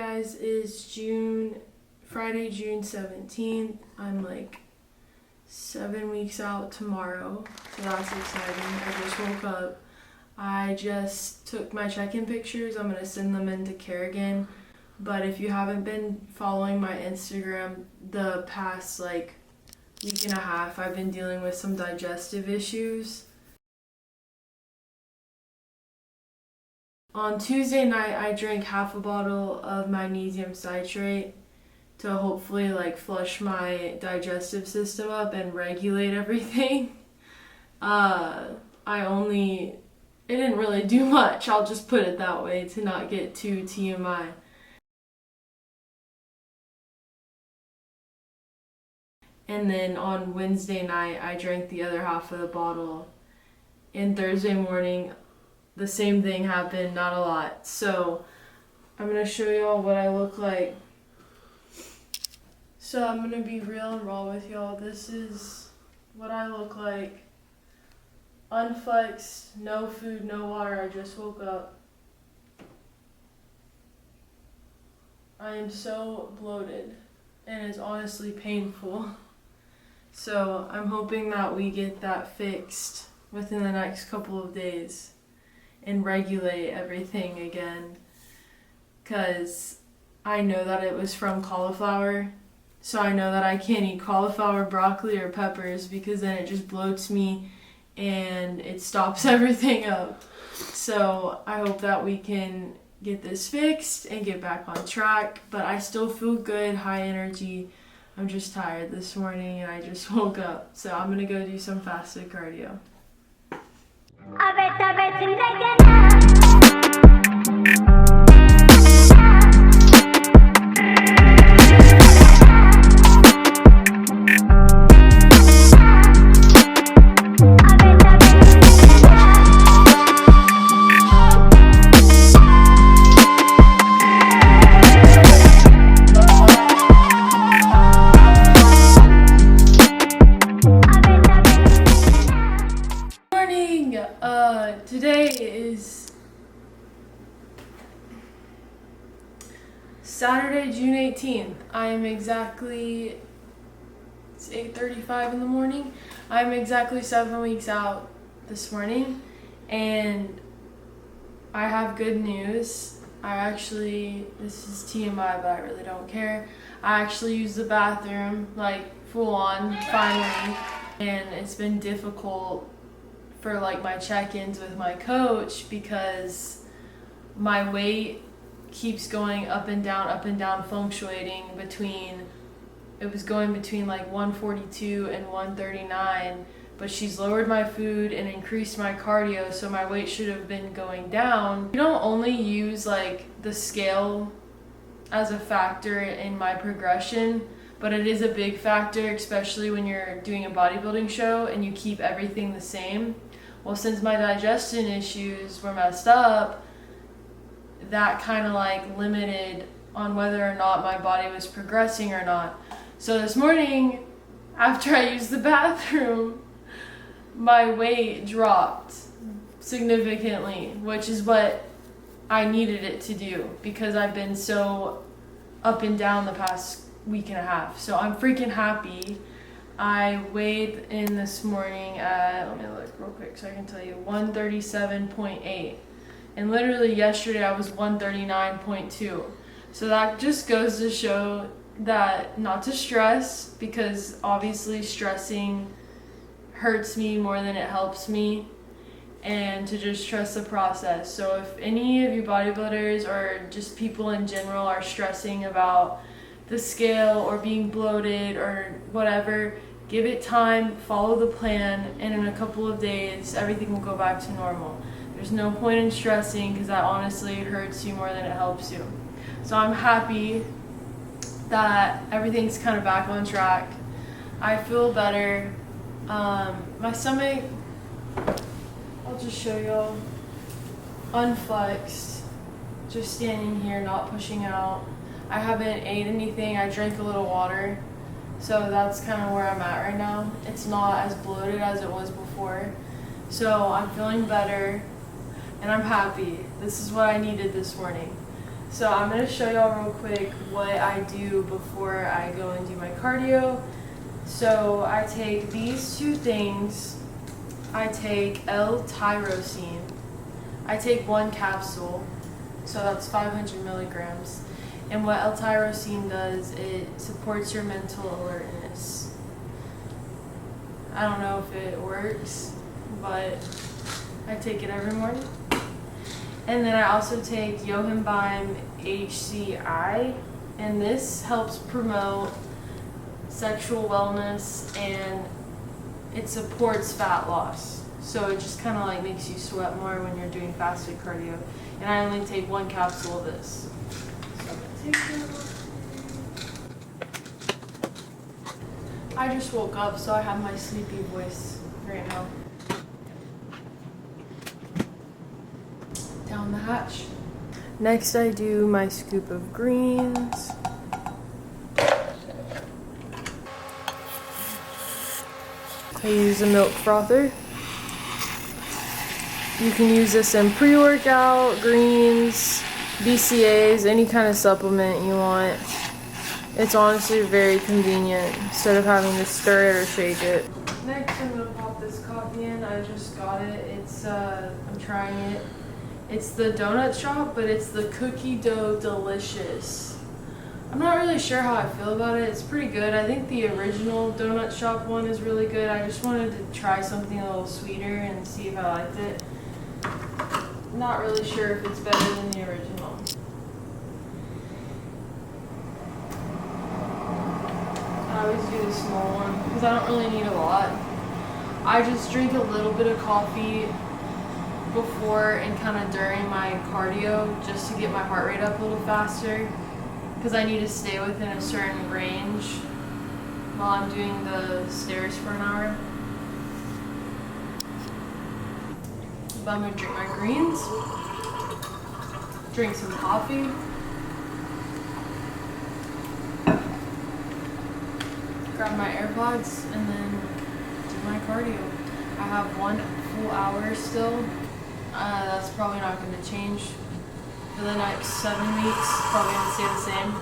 guys, it's Friday, June 17th. I'm like 7 weeks out tomorrow, so that's exciting. I just woke up. I just took my check-in pictures. I'm gonna send them into Kerrigan. But if you haven't been following my Instagram the past like week and a half, I've been dealing with some digestive issues. On Tuesday night, I drank half a bottle of magnesium citrate to hopefully like flush my digestive system up and regulate everything. It didn't really do much, I'll just put it that way to not get too TMI. And then on Wednesday night, I drank the other half of the bottle. And Thursday morning, the same thing happened, not a lot. So I'm gonna show y'all what I look like. So I'm gonna be real and raw with y'all. This is what I look like. Unflexed, no food, no water. I just woke up. I am so bloated and it's honestly painful. So I'm hoping that we get that fixed within the next couple of days and regulate everything again, because I know that it was from cauliflower, so I know that I can't eat cauliflower, broccoli, or peppers because then it just bloats me and it stops everything up. So I hope that we can get this fixed and get back on track, but I still feel good, high energy. I'm just tired this morning and I just woke up, so I'm gonna go do some fasted cardio. Today is Saturday, June 18th. It's 8:35 in the morning. I'm exactly 7 weeks out this morning, and I have good news. This is TMI, but I really don't care. I actually used the bathroom, like full on, finally, and it's been difficult for like my check-ins with my coach because my weight keeps going up and down, fluctuating between like 142 and 139, but she's lowered my food and increased my cardio, so my weight should have been going down. You don't only use like the scale as a factor in my progression, but it is a big factor, especially when you're doing a bodybuilding show and you keep everything the same. Well, since my digestion issues were messed up, that kind of like limited on whether or not my body was progressing or not. So this morning, after I used the bathroom, my weight dropped significantly, which is what I needed it to do because I've been so up and down the past week and a half. So I'm freaking happy. I weighed in this morning at, let me look real quick so I can tell you, 137.8. And literally yesterday I was 139.2. So that just goes to show that not to stress, because obviously stressing hurts me more than it helps me, and to just trust the process. So if any of you bodybuilders or just people in general are stressing about the scale or being bloated or whatever, give it time, follow the plan, and in a couple of days everything will go back to normal. There's no point in stressing because that honestly hurts you more than it helps you. So I'm happy that everything's kind of back on track. I feel better. My stomach, I'll just show y'all, unflexed, just standing here, not pushing out. I haven't ate anything. I drank a little water, so that's kind of where I'm at right now. It's not as bloated as it was before, so I'm feeling better and I'm happy. This is what I needed this morning. So I'm gonna show y'all real quick what I do before I go and do my cardio. So I take these two things. I take L-tyrosine. I take 1 capsule, so that's 500 milligrams. And what L-tyrosine does, it supports your mental alertness. I don't know if it works, but I take it every morning. And then I also take Yohimbine HCI, and this helps promote sexual wellness and it supports fat loss. So it just kind of like makes you sweat more when you're doing fasted cardio. And I only take 1 capsule of this. So I'm gonna take that. I just woke up, so I have my sleepy voice right now. Down the hatch. Next I do my scoop of greens. I use a milk frother. You can use this in pre-workout, greens, BCAAs, any kind of supplement you want. It's honestly very convenient instead of having to stir it or shake it. Next I'm gonna pop this coffee in. I just got it. I'm trying it. It's the donut shop, but it's the cookie dough delicious. I'm not really sure how I feel about it. It's pretty good. I think the original donut shop one is really good. I just wanted to try something a little sweeter and see if I liked it. Not really sure if it's better than the original. I always do the small one because I don't really need a lot. I just drink a little bit of coffee before and kind of during my cardio just to get my heart rate up a little faster, because I need to stay within a certain range while I'm doing the stairs for an hour. But I'm gonna drink my greens, drink some coffee, grab my AirPods, and then do my cardio. I have 1 full hour still. That's probably not gonna change for the next 7 weeks, probably gonna stay the same.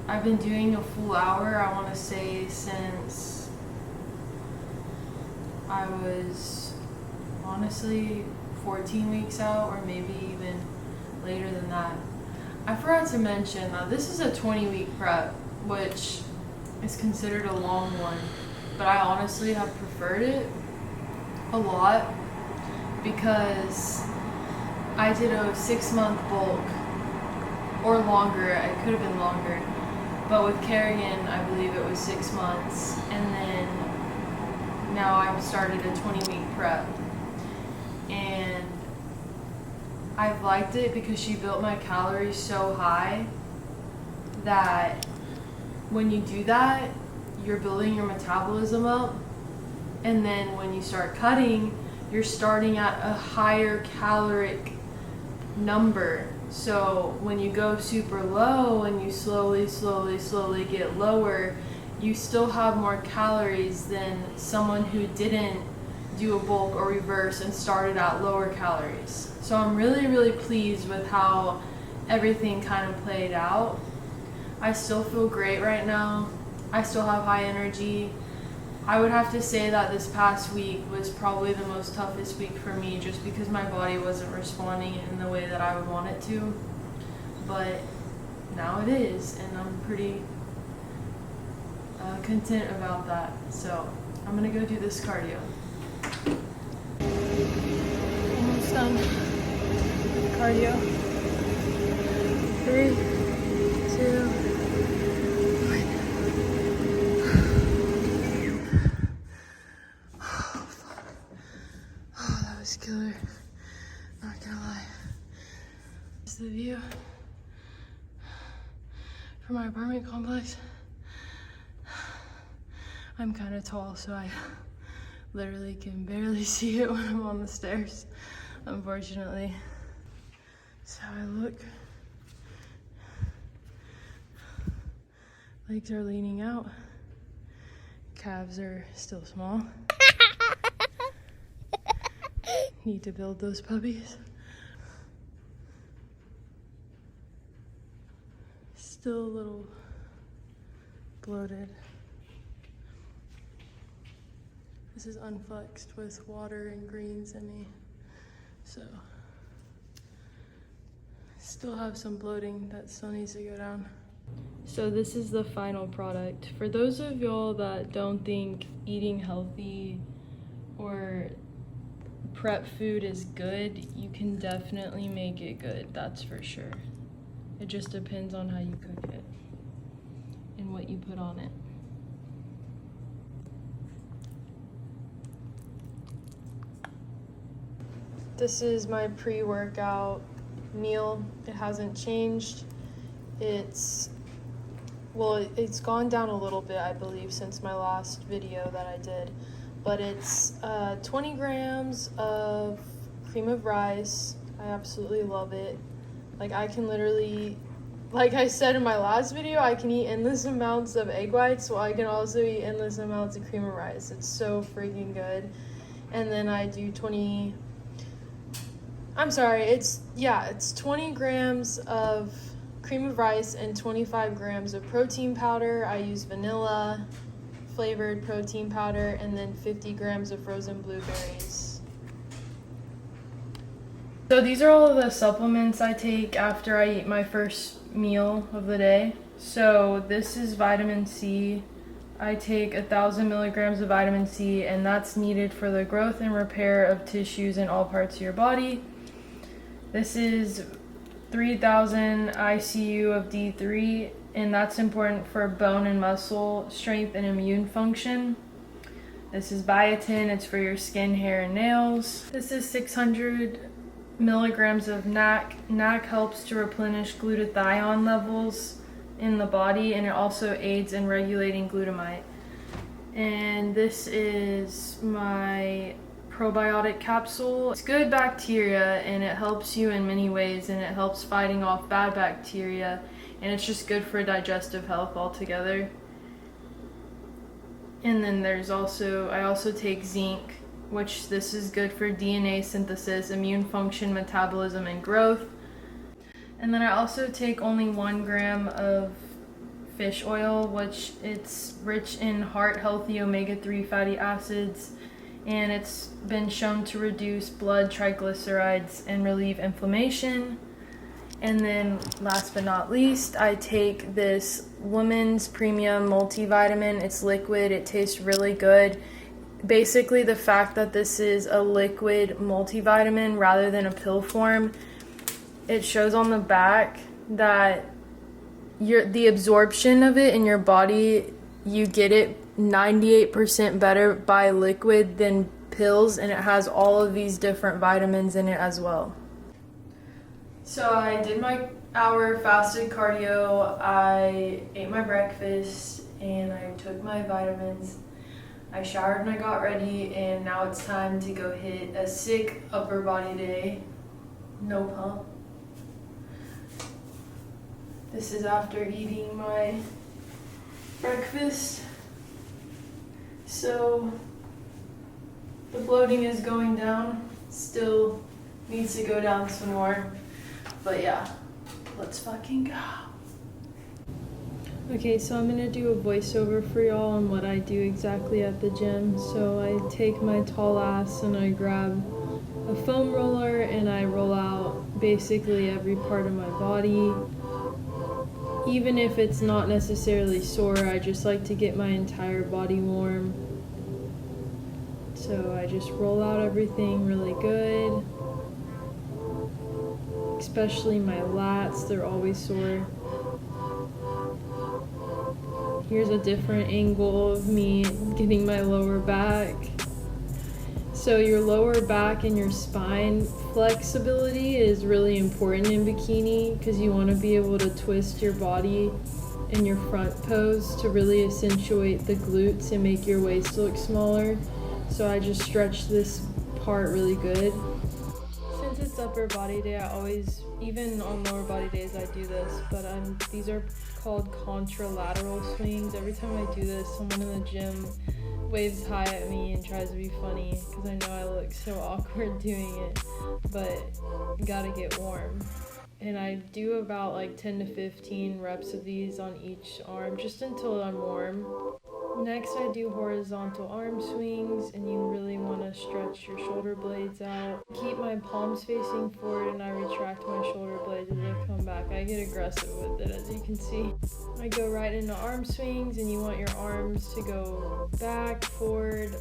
I've been doing a full hour, I wanna say, since I was honestly 14 weeks out, or maybe even later than that. I forgot to mention that this is a 20-week prep, which is considered a long one, but I honestly have preferred it a lot because I did a 6-month bulk, or longer. It could have been longer, but with Kerrigan, I believe it was 6 months, and then now I've started a 20-week prep, and I've liked it because she built my calories so high that when you do that, you're building your metabolism up, and then when you start cutting, you're starting at a higher caloric number. So when you go super low and you slowly get lower, you still have more calories than someone who didn't do a bulk or reverse and started at lower calories. So I'm really pleased with how everything kind of played out. I still feel great right now. I still have high energy. I would have to say that this past week was probably the most toughest week for me, just because my body wasn't responding in the way that I would want it to. But now it is, and I'm pretty content about that. So I'm gonna go do this cardio. Almost done. Cardio. 3, 2, killer, not gonna lie. This is the view from my apartment complex. I'm kind of tall, so I literally can barely see it when I'm on the stairs, unfortunately. So I look. Legs are leaning out. Calves are still small. Need to build those puppies. Still a little bloated. This is unflexed with water and greens in me. So, still have some bloating that still needs to go down. So this is the final product. For those of y'all that don't think eating healthy or prep food is good, you can definitely make it good, that's for sure. It just depends on how you cook it and what you put on it. This is my pre-workout meal. It hasn't changed. It's gone down a little bit, I believe, since my last video that I did. But it's 20 grams of cream of rice. I absolutely love it. Like, I can literally, like I said in my last video, I can eat endless amounts of egg whites, so I can also eat endless amounts of cream of rice. It's so freaking good. And then I do it's 20 grams of cream of rice and 25 grams of protein powder. I use vanilla flavored protein powder and then 50 grams of frozen blueberries. So these are all of the supplements I take after I eat my first meal of the day. So this is vitamin C. I take 1,000 milligrams of vitamin C, and that's needed for the growth and repair of tissues in all parts of your body. This is 3,000 ICU of D3, and that's important for bone and muscle strength and immune function. This is biotin, it's for your skin, hair, and nails. This is 600 milligrams of NAC. NAC helps to replenish glutathione levels in the body, and it also aids in regulating glutamate. And this is my probiotic capsule. It's good bacteria, and it helps you in many ways, and it helps fighting off bad bacteria, and it's just good for digestive health altogether. And then I also take zinc, which this is good for DNA synthesis, immune function, metabolism, and growth. And then I also take only 1 gram of fish oil, which it's rich in heart healthy omega-3 fatty acids, and it's been shown to reduce blood triglycerides and relieve inflammation. And then last but not least, I take this Women's Premium Multivitamin. It's liquid, it tastes really good. Basically, the fact that this is a liquid multivitamin rather than a pill form, it shows on the back that the absorption of it in your body, you get it 98% better by liquid than pills, and it has all of these different vitamins in it as well. So I did my hour fasted cardio, I ate my breakfast, and I took my vitamins. I showered and I got ready, and now it's time to go hit a sick upper body day. No pump. This is after eating my breakfast. So the bloating is going down. Still needs to go down some more. But yeah, let's fucking go. Okay, so I'm gonna do a voiceover for y'all on what I do exactly at the gym. So I take my tall ass and I grab a foam roller and I roll out basically every part of my body. Even if it's not necessarily sore, I just like to get my entire body warm. So I just roll out everything really good. Especially my lats, they're always sore. Here's a different angle of me getting my lower back. So your lower back and your spine flexibility is really important in bikini because you want to be able to twist your body in your front pose to really accentuate the glutes and make your waist look smaller. So I just stretch this part really good. Since it's upper body day, I always, even on lower body days, I do this, but these are called contralateral swings. Every time I do this, someone in the gym waves hi at me and tries to be funny because I know I look so awkward doing it, but you gotta get warm. and I do about like 10 to 15 reps of these on each arm just until I'm warm. Next, I do horizontal arm swings, and you really want to stretch your shoulder blades out. Keep my palms facing forward, and I retract my shoulder blades as I come back. I get aggressive with it, as you can see. I go right into arm swings, and you want your arms to go back, forward.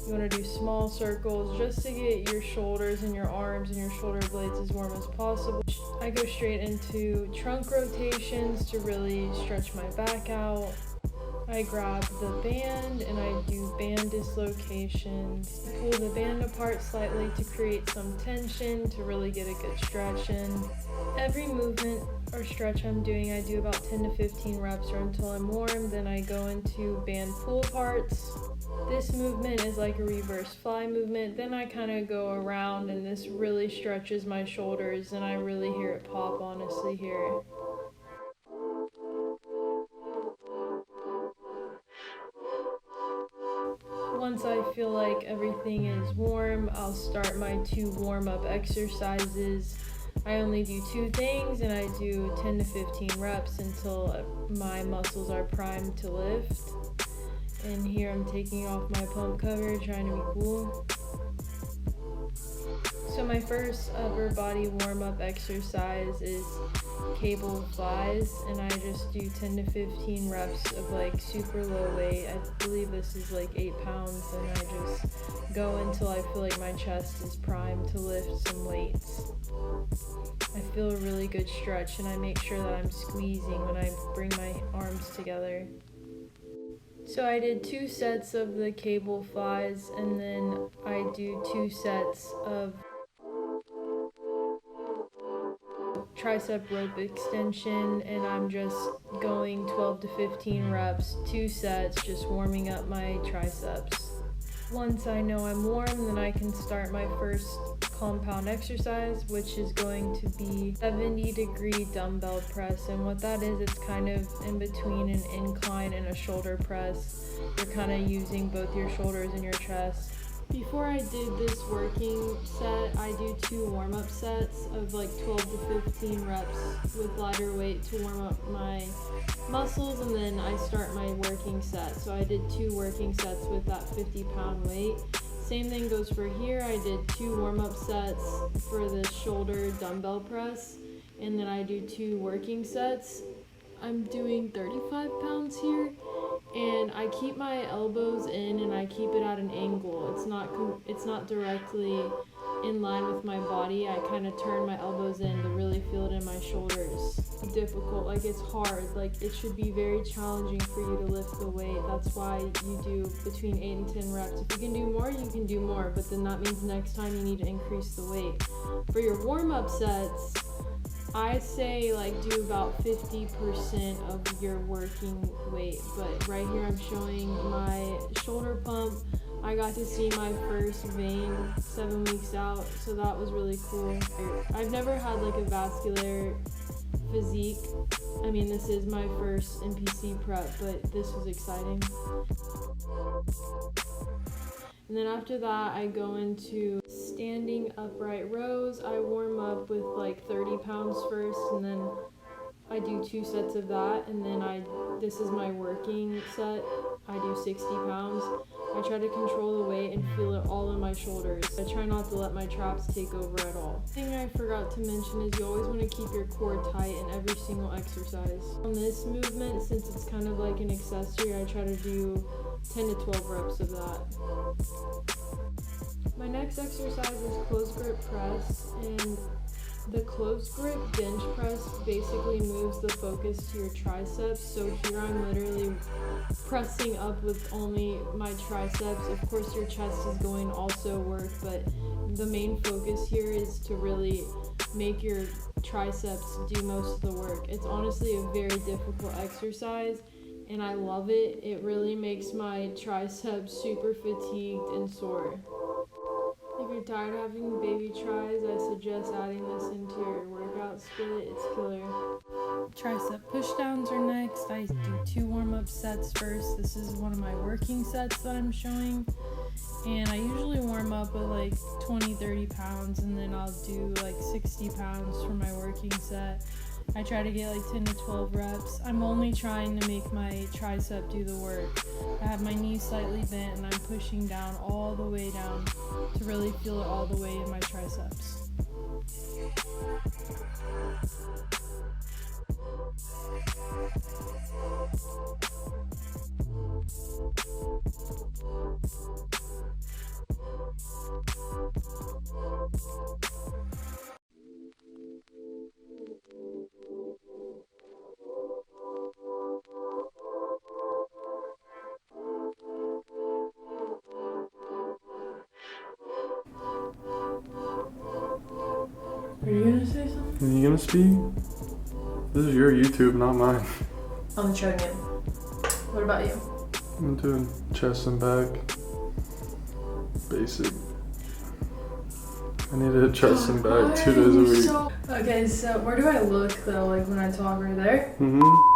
You want to do small circles just to get your shoulders and your arms and your shoulder blades as warm as possible. I go straight into trunk rotations to really stretch my back out. I grab the band and I do band dislocations. Pull the band apart slightly to create some tension to really get a good stretch in. Every movement or stretch I'm doing, I do about 10 to 15 reps or until I'm warm. Then I go into band pull aparts. This movement is like a reverse fly movement. Then I kind of go around, and this really stretches my shoulders, and I really hear it pop honestly here. Once I feel like everything is warm, I'll start my 2 warm-up exercises. I only do 2 things, and I do 10 to 15 reps until my muscles are primed to lift. And here I'm taking off my pump cover, trying to be cool. So my first upper body warm-up exercise is cable flies, and I just do 10 to 15 reps of like super low weight. I believe this is like 8 pounds, and I just go until I feel like my chest is primed to lift some weights. I feel a really good stretch, and I make sure that I'm squeezing when I bring my arms together. So I did 2 sets of the cable flies, and then I do 2 sets of tricep rope extension, and I'm just going 12 to 15 reps, 2 sets, just warming up my triceps. Once I know I'm warm, then I can start my first compound exercise, which is going to be 70-degree dumbbell press. And what that is, it's kind of in between an incline and a shoulder press. You're kind of using both your shoulders and your chest. Before I did this working set, I do 2 warm-up sets of like 12 to 15 reps with lighter weight to warm up my muscles, and then I start my working set. So I did 2 working sets with that 50-pound weight. Same thing goes for here. I did 2 warm-up sets for the shoulder dumbbell press, and then I do 2 working sets. I'm doing 35 pounds here, and I keep my elbows in and I keep it at an angle. It's not directly in line with my body. I kind of turn my elbows in to really feel it in my shoulders. It's difficult, like it's hard, like it should be very challenging for you to lift the weight. That's why you do between 8 and 10 reps. If you can do more, you can do more, but then that means next time you need to increase the weight. For your warm-up sets, I say like do about 50% of your working weight, but right here I'm showing my shoulder pump. I got to see my first vein 7 weeks out, so that was really cool. I've never had like a vascular physique. I mean, this is my first NPC prep, but this was exciting. And then after that, I go into standing upright rows. I warm up with like 30 pounds first, and then I do 2 sets of that, and then this is my working set. I do 60 pounds. I try to control the weight and feel it all in my shoulders. I try not to let my traps take over at all. The thing I forgot to mention is you always want to keep your core tight in every single exercise. On this movement, since it's kind of like an accessory, I try to do 10 to 12 reps of that. My next exercise is closed grip press, and the closed grip bench press basically moves the focus to your triceps. So here I'm literally pressing up with only my triceps. Of course your chest is going to also work, but the main focus here is to really make your triceps do most of the work. It's honestly a very difficult exercise, and I love it. It really makes my triceps super fatigued and sore. If you're tired of having baby tries, I suggest adding this into your workout split. It's killer. Tricep pushdowns are next. I do 2 warm-up sets first. This is one of my working sets that I'm showing. And I usually warm up with like 20-30 pounds, and then I'll do like 60 pounds for my working set. I try to get like 10 to 12 reps. I'm only trying to make my tricep do the work. I have my knee slightly bent and I'm pushing down all the way down to really feel it all the way in my triceps. Are you gonna say something? Are you gonna speak? This is your YouTube, not mine. On the treadmill. What about you? I'm doing chest and back. Basic. I need to hit chest and back 2 days a week. Okay, so where do I look though? Like when I talk right there? Mm-hmm.